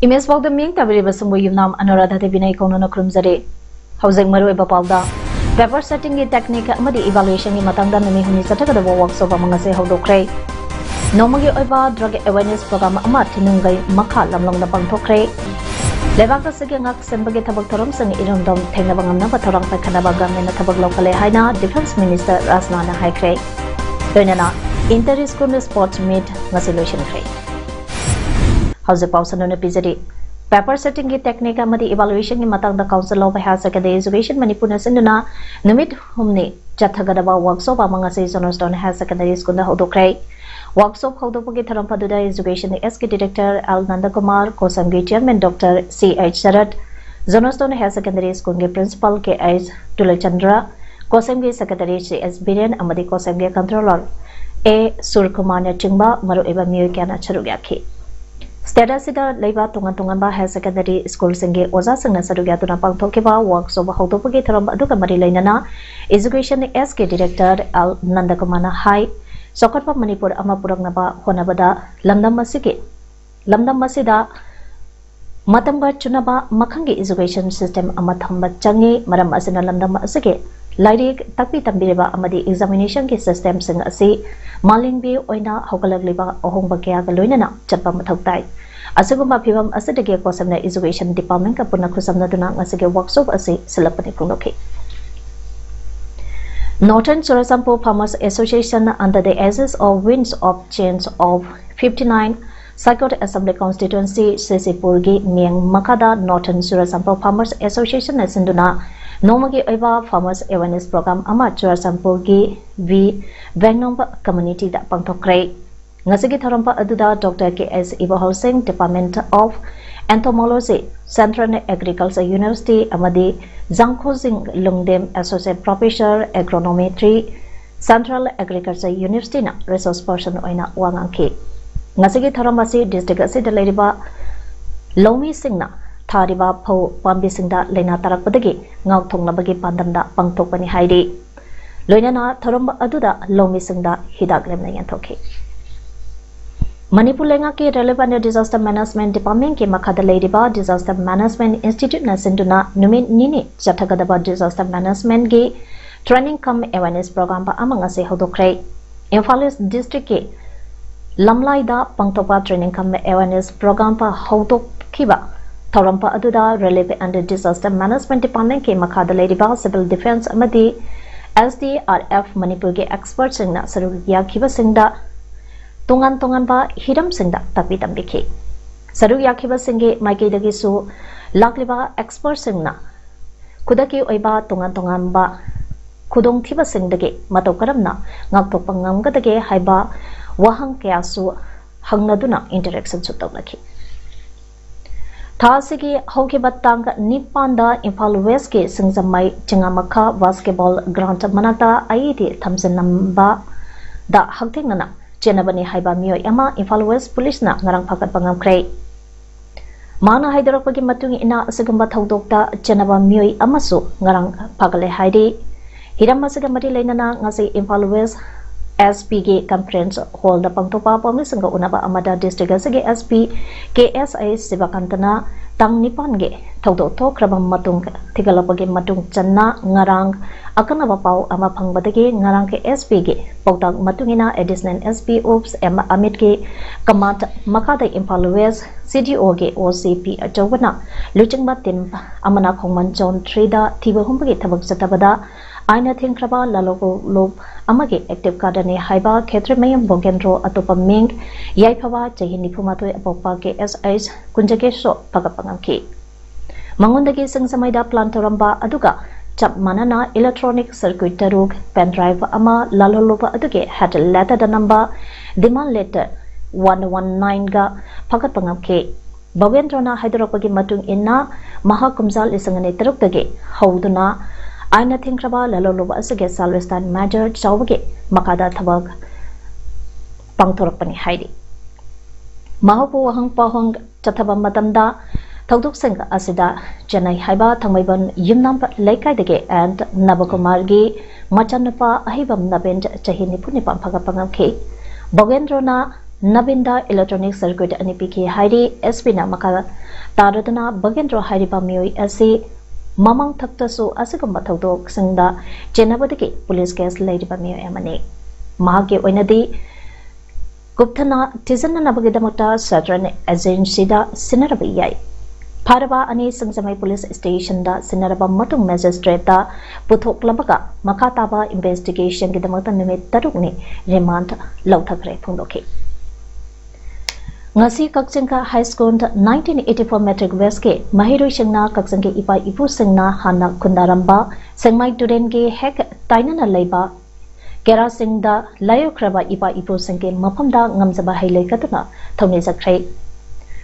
Image Bog the Ming Tabiribasumbu Yunam Anuradha Vinay Kono Krumzare Housing Maru Bapalda Paper setting technique Madi evaluation in Matanga Numi Sataka workshop among us Hodokre Nomagi Oba Drug Awareness Program Amat Nungai Maka Lamlong the Pantokre Levaka Sigangak Sembagi Tabaktorum Sang Irundom Tenabangam Patorang Pakanabagan and Tabak Locale Haina Defense Minister Rasnana Haikre Donana Inter-School Sports Meet Masilation Crate House of Pausan Pizadi. Paper setting technique amadi evaluation in Matang the Council of Higher Secondary Education Manipuri Sinduna Numit Humni Jatagadaba workshop among us is on Higher Secondary School Hodokre workshop Hodopogi Tarampaduda Education SK Director Al Nandakumar Kosamgi Chairman Dr. C.H. Sarat Zonostone Higher Secondary School Principal K.S. Tulachandra Kosamgi Secretary C.S. Biren Amadi Kosamgi Controller A. Surkumanya Chingba Maru Eva Muyakana Charugaki Status ida leiba tungan ba high secondary school singe oza sangna sarugya tuna pangthokiba workshop hautopugi tharam aduga mari lainana education SK director Al Nandakumana Hai Sokatpa Manipur ama puragnaba honabada lamdam masida matamba chunaba makhangi education system ama thamba changi maram asina lamdam asige lairik takpi tambireba amadi examination ki system sing asi malingbi oina hokalagliba ohongba kya ga loinana chatpa mathautai asugumba phibam asadege kosamna education department ka puna khusamna duna ngasige workshop asi silapani pungloki Northern Surasampo Farmers Association under the Aegis of Winds of Change of 59 Circuit Assembly Constituency Sisipurgi Miang Makada Northern Surasampo Farmers Association Sinduna Nomagi Eva Farmers Awareness Program Amateur Sampurgi V Vangnong Community da Pangtokre Ngasigi Tharampa Aduda Dr. K.S. Iba Singh Department of Entomology Central Agriculture University Amadi Zangkhozing Lungdem Associate Professor Agronometry Central Agriculture University na resource person oina wangangki Ngasigi Tharambasi district asida leiriba Lomi Singna Thariba Pau Pambi Singda Lena Tarakpadagi Ngau Thongnabagi Pandamda Pangtokpani Haidi Loinana Tharamba Aduda Lomi Singda Hidak Lemna Yantoki Manipur lenga ke relevant disaster management department ke makhada leiriba disaster management institute na sinduna numin nini jathagadaba disaster management ge training cum awareness program ba amanga se hodokre Imphal district ke lamlai da pangtopa training cum awareness program pa hodokhiba thorampa aduda relevant under disaster management department ke makhada leiriba civil defense amadi SDRF Manipur ge experts singna sarugya khiba singda Tungan ba hiram singda tapi tambiki sarug yakhiba singe maiki dagi su lakliba expert singna kudaki oiba tungan ba kudong thiba singdagi matokaramna ngaktok pangam gadage haiba wahang kya su hangnaduna interaction su tawlaki Thasigi hokiba tang nipanda Imphal West ke singzamai chingamakha basketball ground manata IIT thamsen namba da hakthengna Jenabani Haiba Mio Yama Imphal West Police na ngarang phakat pangam kray Mana Haidarakpagi matung ina asagamba thaudokta Jenaba Mio amasu ngarang phagale haidi Hiram masagamari lainana ngasi Imphal West SPG Conference Hall da pangtopa pamisanga unaba amada district asage SP KSI Sivakantana tang nipan ge thaudok thokrabam matung thigalapagi matung channa ngarang akanaba pau ama phangbadagi ngarang ke SP ge pautak matungina additional SP Ops Amit ge kamat makada Imphal West CDO ge OCP achawna luchingba tim amana khongman zone 3 da thiba humbagi thabak chatabada aina thingkraba laloko lob amage active kadane haiba khetre mayam bogendro atopa ming yaiphawa chahi nifumatoi apokpa ke SH kunjage so pagapangamki mangondagi singsamaida plan toramba aduga chap manana electronic circuit taruk pen drive ama laloloba aduge had letter the number demand letter 119 ga phagat pangamki Bawendrona Hydropagi Matung Inna, Maha Kumzal Isangani Teruktage, Hauduna, Aina Tinkraba, Laloluba Asage, Salvestan Major, Chawage, Makada Tabag, Pangtorapani Heidi. Mahapu Wahang Pahong Chataba Matamda, Tauduk Singh Asida, Janai Haiba, Tangmaiban, Yumnam Laikadege, and Nabakumargi, Machanapa, Ahibam Nabend, Chahini Punipam Pagapangamke, Bawendrona, Nabinda Electronic Circuit Anipiki Haidi, Espina Makala, Taradana, Bagendro Haidipa Mui Asi, Mamang Taktasu, Asikamatodok, Singda, Jenabadiki, Police Case Lady Pamio Emane. Mahaki Wenadi, Guptana, Tizana Nabagidamata, Southern Agency da, Sinarabi Yai. Paraba Ani Sangsamai Police Station da, Sinaraba Matung Magistrate da, Putok Labaga, Makataba Investigation Gidamata Nimit Tarugni, Remand, Lautakre Pundoki. Ngasi Kakching High School 1984 Metric West ke Mahiru Singna Kakching ke Ipa Ipu Singna Hana Kundaramba Sengmai Turen ke Hek Tainana Leiba Kera Singda Layo Kraba Ipa Ipu Singke Mapamda Ngamzaba Haile Katuna Tony Zakre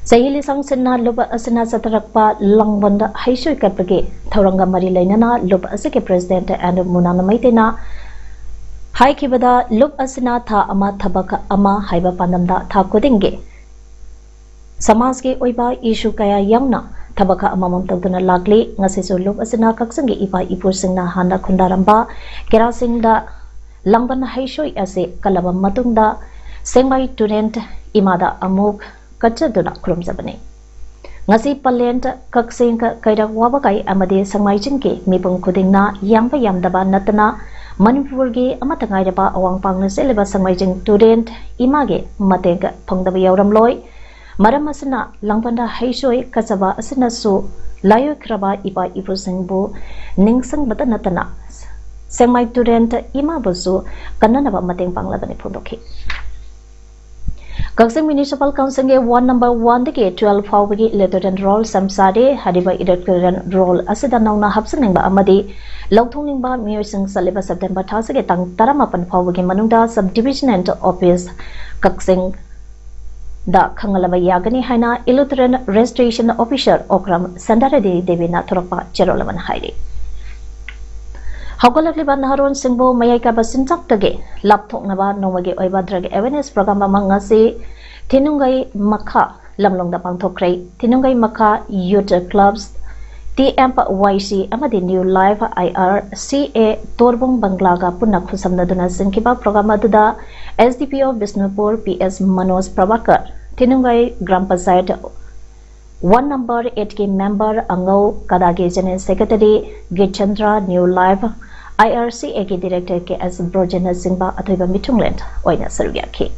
Sayili Sang Sinna Luba Asina Satarakpa Langbanda Haishu Kapage Tauranga Mari Lainana Luba Asike President and Munana Maitena Hai Kibada Lub Asina Tha Ama Tabaka Ama Haiba Pandamda Tha Kodinge Samaj ke oiba issue kaya yamna tabaka amamam tawduna lagli ngasisu lub asina kaksangi ipa ipur singna hana khundaramba kera singda langban haishoi ase kalaba matungda sengmai turent imada amuk kachaduna krumjabane ngasi palent kaksing kairak wabakai amade sangmai jingke mipung khudingna yamba yamdaba natana Manipur ge amatangai raba awang pangna seleba sangmai jing turent image matega phangdaba yawram loi Maramasana Langbanda Haishoi Kasaba Asinasu Layo Kraba Ipa Ipu Singbu Ningsang Batanatana Semai Turent Ima Busu Kananaba Mating Panglabani Pundoki Kakching Municipal Council ge 1 number 1 deke 12 fawgi Lieutenant Roll Samsade Hadiba Electoral Roll Asida Nauna Hapsaningba Amadi Lauthoningba Miyosing Saliba September Thasage Tang Taramapan fawgi Manungda Subdivision Office Kakching Da Kangalaba Yagani Haina Illustrated Registration Officer Okram Sandaradi Devina Turapa Cherolaman Haidi. Hogalakli Banharon Singbo Mayaka Basintak Tage, Laptok Nava Nomagi Oiba Drag Awareness Program Mangasi, Tinungai Maka, Lamlong da Pangtokre, Tinungai Maka Youth Clubs, TMYC Amadi New Life IRCA Torbong Banglaga Punakusam Naduna Sinkiba Program Aduda SDPO Bisnupur PS Manos Prabhakar Tinungai Gram Panchayat 1 number 8K member Angau Kadage General Secretary Gichandra New Life IRCA ke Director KS Brojana Singba Athoiba Mitungland Oina Sarugyaki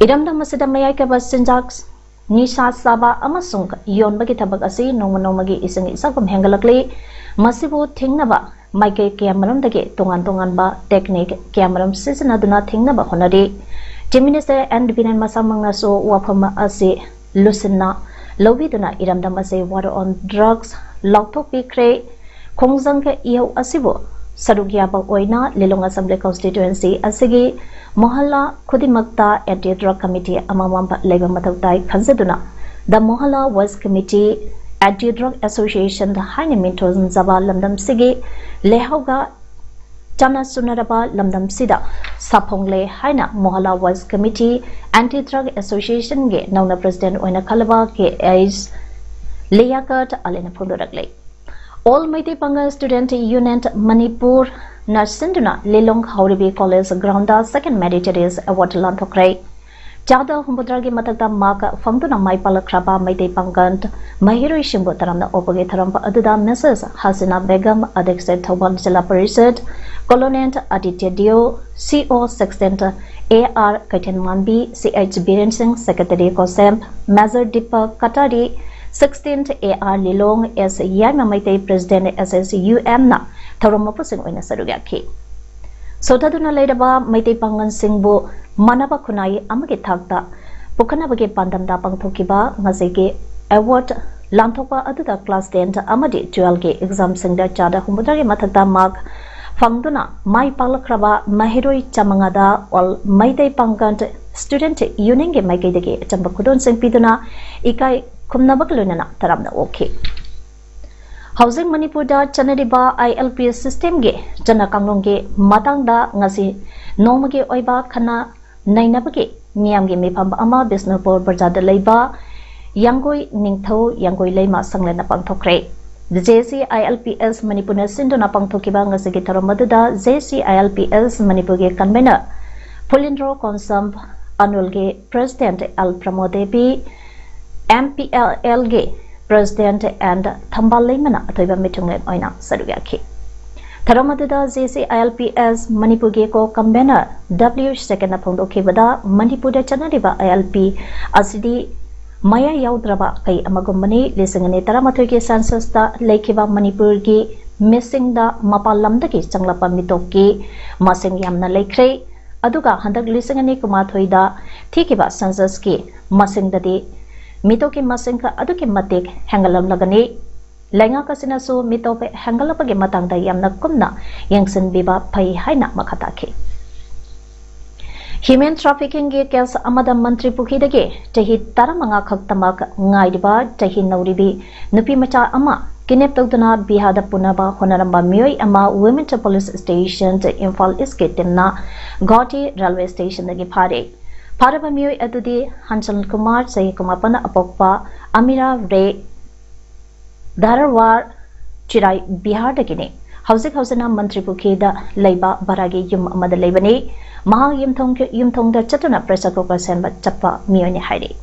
Idamda Masida Mayaka Basinjaks Nisha Saba Amasung Yon Bagi Tabak Asi Nomagi Isang Isakam Hengalakli Masibu Tingnaba Maike Cameron Dage Tongan Ba Technique Cameron Sisanaduna Tingnaba Honadi Jiministe and Binan Masamanga so Wapama Asi Lucina Loviduna Idamda Mase Water on Drugs Lautopi Kre Kongzanka Iyo Asibo Sarugyaba Oina Lilong Assembly Constituency Asigi Mohalla Kudimakta Anti-Drug Committee Amamamba Labor Matautai Kanzaduna The Mohalla West Committee Anti-Drug Association The Haine Minton Zaba Lamdam Sigi Lehauga Chana Sunaraba Lamdam Sida Sapongle Haina Mohalla West Committee Anti-Drug Association Ge Nauna President Oina Kalaba Ke Ais Leyakat Alena Pundoragle All Mighty Panga Student Union Manipur Narsinduna Lelong Hauribi College Grounda Second Meditaries Award Lantokray Jada Humbudragi Matata Maka Fangtuna Maipala Kraba Maite Pangant Mahiru Shimbo Taramna Opage Tarampa Aduda Mrs. Hasina Begum Adexed Tauban Jala Parisad Colonent Aditya Dio CO Sextant AR Kaitan Manbi CH Biren Singh Secretary Kosem Mazar Dipa Katari 16th AR Lilong S Yama Maite President SSUM na Taramapusing Oina Sarugaki Sotaduna Ledaba Maite Pangan Singbo Manaba Kunai Amagi Takta Pukanabagi Pandamda Pangtokiba Mazege Award Lantopa Aduda Class 10 Amadi 12 exam Singda Chada Humudari Matata Mag Fangduna Mai Palakraba Mahiroi Chamangada All Maite Pangant student union ge mai kai dege chamba khudon sing piduna ikai khumnabak loinana taramna okhe Housing Manipur da chanariba ILPS system ge jana kanglong ge matang da ngasi noma ge oiba khana nainabage miyam ge mifam ama Bisnupur Barzada leiba Yangoi Ningthau Yangoi leima sanglena pangthokre JC ILPS Manipur na sindona pangthokiba ngasi ge tharamada JC ILPS Manipur ge convener Pulindro Konsam Anul ge President Al Pramodebi MPLL ge President and Thambal Lemana Atoiba Mitunglen Oina Sadugaki. Taramadada JC ILPS Manipur Geko Convener W second Apondo Kibada Manipur Chanadiba ILP Asidi Maya Yaudraba Kai Amagumani listening Taramatoki census da Lakiba Manipur gi missing da Mapalamdaki Changlapa Mitoki Masing Yamna Lakre Aduga Handak listening Kumathoida Tikiba census ki Masing Dadi Mitoki masingka aduki matik hangalam lagani lenga kasina su mitope hangalapage matangda yamna kumna yangsin biba pai haina makhataki Human trafficking ge case amada mantri pukhidage tahi taramanga khaktamak ngaidiba tahi nauribi nupi macha ama kinep tawduna bihada punaba honaramba miyoi ama women police station Imphal iske timna Gauti railway station dagi phare Paraba miyoi adudi Hansal Kumar Sahi Kumapana Apokpa Amira Ray Dharawar Chirai Bihar dagine Hausina Mantri Pukhida Leiba Baragi Yum Amada Lebani Maha Yumthong da Chatuna Pressure Cooker Senba Chapa Miyoni Haidi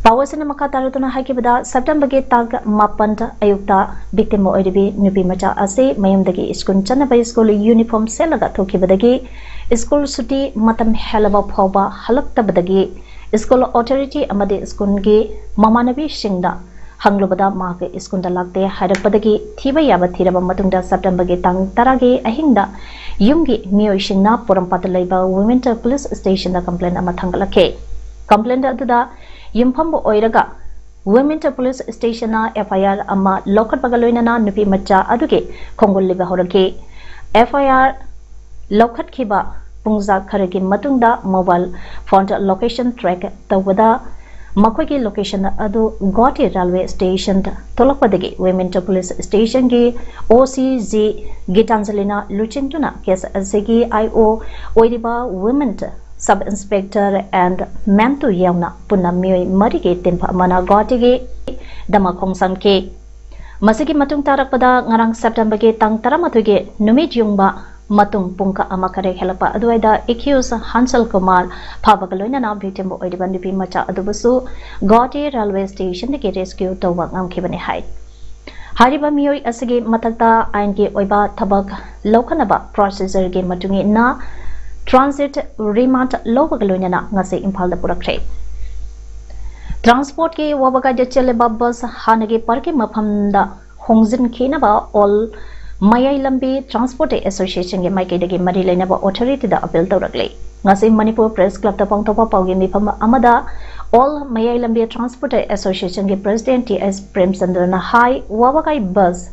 Pawasana Makatarutuna Hakibada September Gate Tag Mapanta Ayukta Victim Oidibi Nupi Macha Ase Mayamdagi Iskun Chanaba School Uniform Selaga Tokibadagi School Suti Matam Helaba Poba Halaktabadagi School Authority Amadi Skungi Mamanabi Shingda Hanglubada Mark Iskunda Lakte Hadapadagi Tiba Yaba Tiraba Matunda September Tang Taragi Ahinda Yungi Mio Shingna Purampatalaiba Women Police Station the complaint Amatangalake Complaint Aduda Yumpambo Oiraga Women Police Station FIR Ama Lokat Bagaloinana Nupi Macha Aduke Kongol Liba Horake FIR Lokat Kiba Pungza Karagi Matunda mobile phone location track Tawada Makwagi location Adu Gauti railway station Tolakpadagi Women Police Station Gi OCZ Gitanzalina Luchintuna Kes Azegi IO Oidiba Women Sub Inspector and Mantu Yauna Punami Marige Timpa Mana Gauti Damakong Samke Masigi Matung Tarakpada Ngarang September Ge Tang Taramatuge Numit Yungba Matung Punka Amakare Helapa Aduida accused Hansal Kumar Pavagaloina victim Oidibandipi Macha Adubusu Gauti railway station the rescue Towang Kibani Hide. Hariba Miyoi Asagi Matata Aingi Oiba Tabak Lokanaba processor game Matungi na Transit Remand Lovagaloina Ngasi Impal the Purakre. Transport ki Wabaga Jachele Babas Hanagi Parki Mapamda Hongzin Kinaba all Mayai Lambi Transport Association ge Maike de Marilena Authority da appeal Taurakle. Ngasi Manipur Press Club the Pongtopa Paugi Mipam Amada all Mayai Lambi Transport Association ge President T.S. Premchandra High Wabagai Bus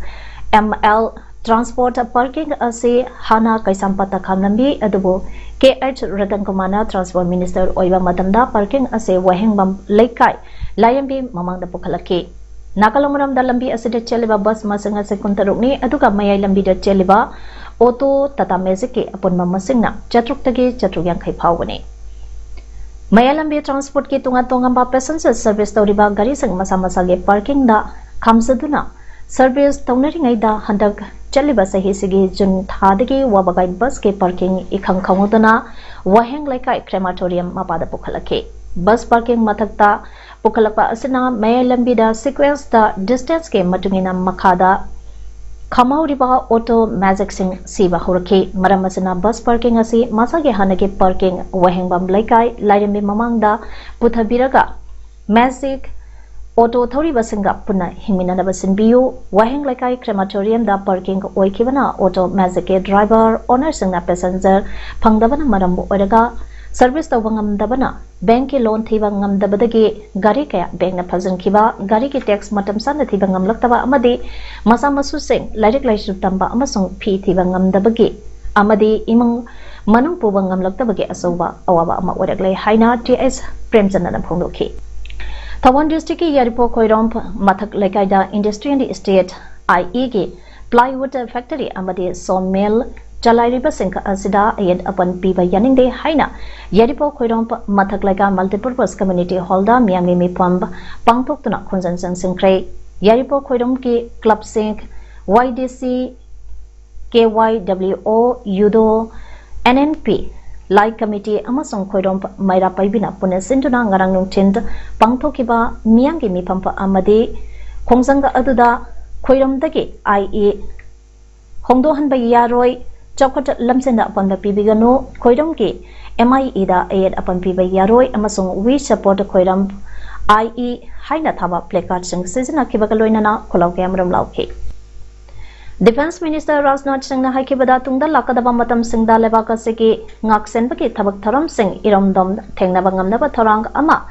ML Transport Parking Ase Hana Kaisampata Kamlambi Adubo KH Ratankumana Transport Minister Oiba Matamda Parking Ase Wahengbam Laikai Layambi Mamang the Pukalaki Nakalamuram da lambi asida cheliba bus masanga sekuntarukni aduga mayai lambi da cheliba auto tata magic apunma masingna chatruktage chatrugyang khai phawani mayai lambi transport ki tunga tongamba passenger service tawriba gari sang masa masa ge parking da khamsaduna service tawnari da handak cheliba sahi sigi jun thadagi wabagai bus ke parking ikhang khanguduna waheng laikai crematorium mapada pukhalake bus parking mathakta Pukalapa Asina Maya Lambida sequence the distance ke Matungina Makada Kamauriba Auto Magic Sing Siba Hurake Maramasana bus parking asi Masage Hanake parking Wahengbam Laikai Lairami Mamangda Puthabiraga Magic Auto Thori Basinga Puna Himina Basin Bio Waheng Laikai crematorium da parking Oikivana Auto Magic driver owner Singna passenger Pangdavana Marambu Oraga Service Tawangam Dabana, Bank loan Thibangam Dabadagi, Gari Kaya, Bank na Pazan Kiba, Gari ki tax Matam Sana Thibangam Laktaba Amadi, Masamasu Sing, Lyric Laishutamba Amasung P Thibangam Dabagi, Amadi Imang manung pubang ngamlaktabagi asoba awaba ama oiraklai haina TS Premchandana phongdokhi Thawan district ki Yaripo Khoirom mathak lekaida industry and estate IE ki plywood factory amadi sawmill Chalairiba Singha Asida Ayed upon Piba Yaninde Haina Yaripo Khoirom Mathak Leka Multipurpose Community Holda Miami Mi Pump Pangtokuna Konsansan Sinkre Yaripo Khoirom ki Club Sink YDC KYWO Yudo NNP Lai Committee Amasong Khoirom Maira Paibina Pune Sinduna Ngarang Nungtind Pangtokiba Miyangi Mi Pampa Amadi Kongsanga Aduda Khoirom Dagi IE Hongdohan Bayaroi Chokot Lamsenda upon the Pibigano, Khoiram ki MIE da Ayed upon Piba Yaroi, Amasung we support Khoiram IE Haina Thaba placard sing season Akibakaloinana, Kolokam Lauke. Defense Minister Rajnath Singh Hakibada Tungda Lakadabamatam Singda Levaka Siki, Ngak Senbaki Tabak Taram Singh, Iramdom, Tengnabangam Naba Tarang Ama,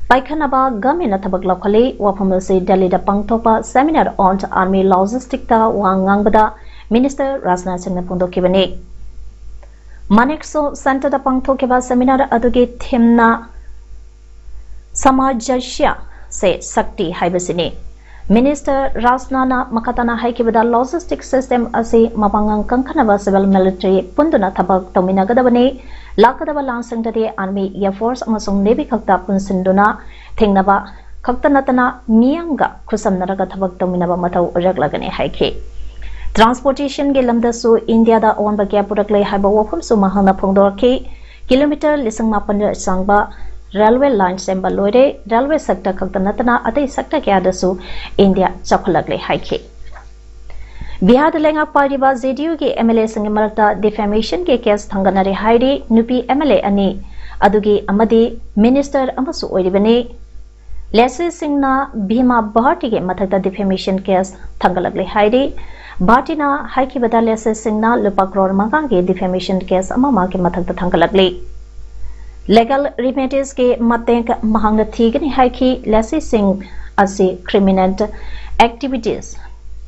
Paikanaba Gamina Tabak Lokali, Wapamasi Delhi da Pangtopa Seminar on Army Logistic Ta Wangangbada. Minister Rajnath Singh Pundo Kibani Manekso Santa da Pangto Kiba Seminar Adugi Thimna Samajashya Se Sakti Haibasini Minister Rajnana Makatana Haikibada Logistic System Asi Mapangang Kankanava Civil Military Punduna Tabak Tomina Gadabani Lakadava Lansing Dade Army Air Force Amasung Navy Kakta Punsinduna Thingnaba Kaktanatana Mianga Kusam Naraga Tabak Tominaba Matau Raglagane Haiki Transportation ke lamdasu India da on bagya puraklai haiba wafam su mahana phongdorki kilometer lisang mapan sangba railway line semba loire railway sector kaktanatana atai sector kya dasu India chakhalaklai haike Bihar lenga party ba JDU ke MLA sangi marakta defamation ke case thanganare hairi nupi MLA ani adugi amadi minister amasu oiribani Leslie Singna Bhima Bharti ke mathakta defamation case thangalaklai hairi Bhatina Haiki Badalese Singna Lupakror Mangangi defamation case Amama ke Mathak Thangalagli. Legal remedies ke Matank Mahanga Thigani Haiki Leslie Singh Asi criminal activities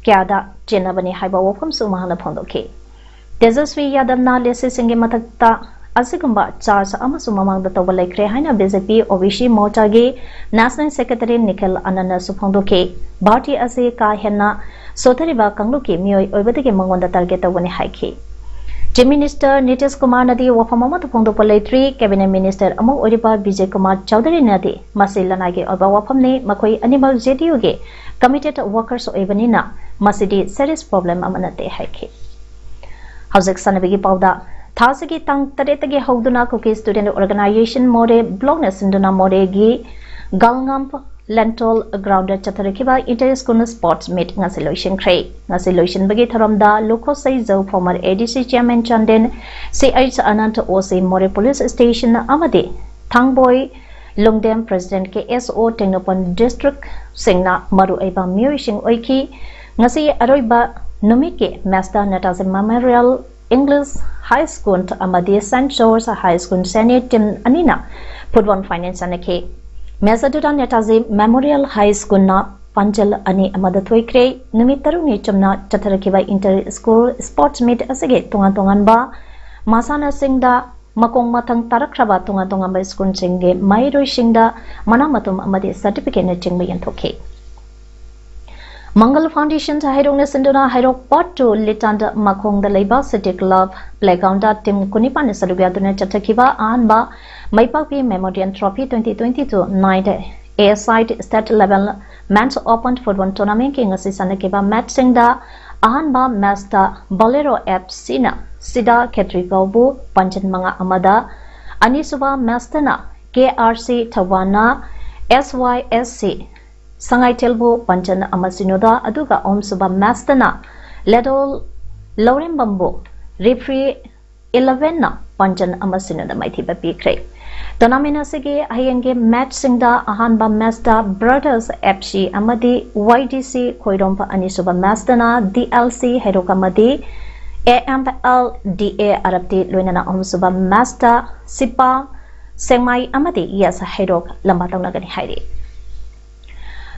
Kyada Jenabani Haiba Wofam Sumahana Pondoki. Desaswi Yadamna Leslie Singh Matakta Asigumba charge Amasumamang the Tobalek Rehaina BJP Ovishi Motagi National Secretary Nikhil Ananda Supondoki. Bharti Asi Ka Henna Sotariba Kangluki Mio Obediki Mangonda target of Wani Haiki. Chief Minister Nitish Kumar Nadi Wafamama Pondo Poletri, Cabinet Minister Amo Oriba Vijay Kumar Chowdhury Nadi, Masilanagi Oba Wafamni, Makoi Animal JDUge, Committed Workers Evanina, Masidi serious problem Amanate Haiki. Hauzek Sanabigi Pauda, Thasagi Tang Taretagi Hauduna Cookie Student Organization More, Blogness Induna Moregi, Galngamp. Lentol grounded Chatarakiba inter-school sports meet Ngasilotion Cray. Ngasilotion Bagi Tharamda, Loko Saizo, former ADC Chairman Chanden, CH Anant OC More Police Station Amadi, Thangboy, Lungdem President KSO Tengnopon District, Singna Maru Eba Muishing Oiki, Ngasi Aroiba Numike, Master Natazim Memorial English High School Amadi St. George High School Senate Tim Anina, Pudwan Finance Anake. Mesadura Netazi Memorial High School na Panjal Ani Amadathoi Numitaru Nichumna Chatarakiba Inter School Sports Meet Asige Tungan ba Masana Singda Makong Matang Tarakraba Tungan ba School Singe Mairo Singda Manamatum Amadi Certificate Naching Bayantoke Mangal Foundation Hairong Sinduna Hairok Part 2 Litanda Makong the Labor City Club Playground Tim Kunipan Salubiaduna Chatakiba Anba Maipapi Memorial Trophy 2022 night A-side state level men's open football tournament king Sisanakiba match Singda Ahanba Master Bolero App Sina Sida Ketrikobu Panchan Manga Amada Anisuba Mastana KRC Tawana SYSC Sangai Telbo Panchan Amasinoda Aduga Omsuba Mastana Ledol Lauren Bambo Refree 11 na Panchan Amasinoda Maitiba Pikre Tonamina Sige Hayenge match Singda Ahanba Masta Brothers FC Amadi YDC Koirompa Anisuba Mastana DLC Herokamadi AMLDA Arabti Luinana Omsuba Masta Sipa Sengmai Amadi Yes Herok Lambatang Nagani Haidi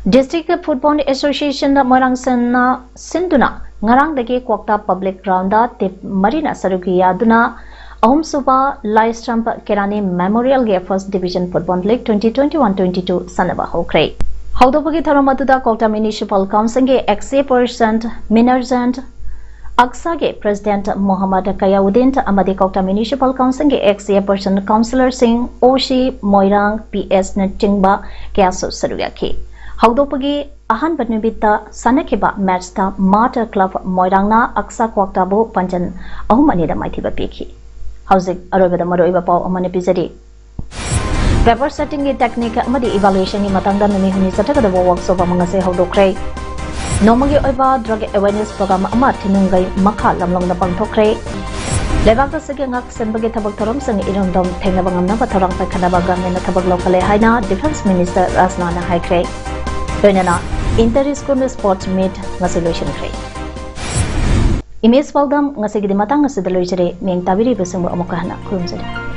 District Football Association Morang Sinduna Ngarang Dagi Kwakta Public Ground Tip Marina Sarugiya Duna Ahum Suba Lystramp Kerani Memorial Ge First Division Football League 2021-22 Sanaba Hokre. Haudopagi Tharamatuda Kota Municipal Council Ge ex-President Minerjant Aksa Ge President Muhammad Kayauddin Amadi Kota Municipal Council Ge ex-Person Councillor Singh Oshi Moirang PS Nachingba Kyasu Saruyaki. Haudopagi Ahan Banubita Sanakiba Matchta Martyr Club Moirangna Aksa Kwaktabu Panjan Ahumanida Maitiba Piki. Housing Arabada Maroiba Pao Amani Pizadi. Paper setting technique amadi evaluation ni matangda nami huni satagada workshop amangase haudokre. Nomagi oiba drug awareness program ama tinungai makha lamlong na pangthokre. Lebakta sige ngak sembagi thabak thorom sang irondom thengnabang amna pathorang paikhanaba gamne na thabak lokale haina Defense Minister Rasnana haikre. Doinana inter-school sports meet ngasilation kre. Image PAODAM ngasigi di matang ngasidaloy jere meng tabiri besumu amukahna kurumjari.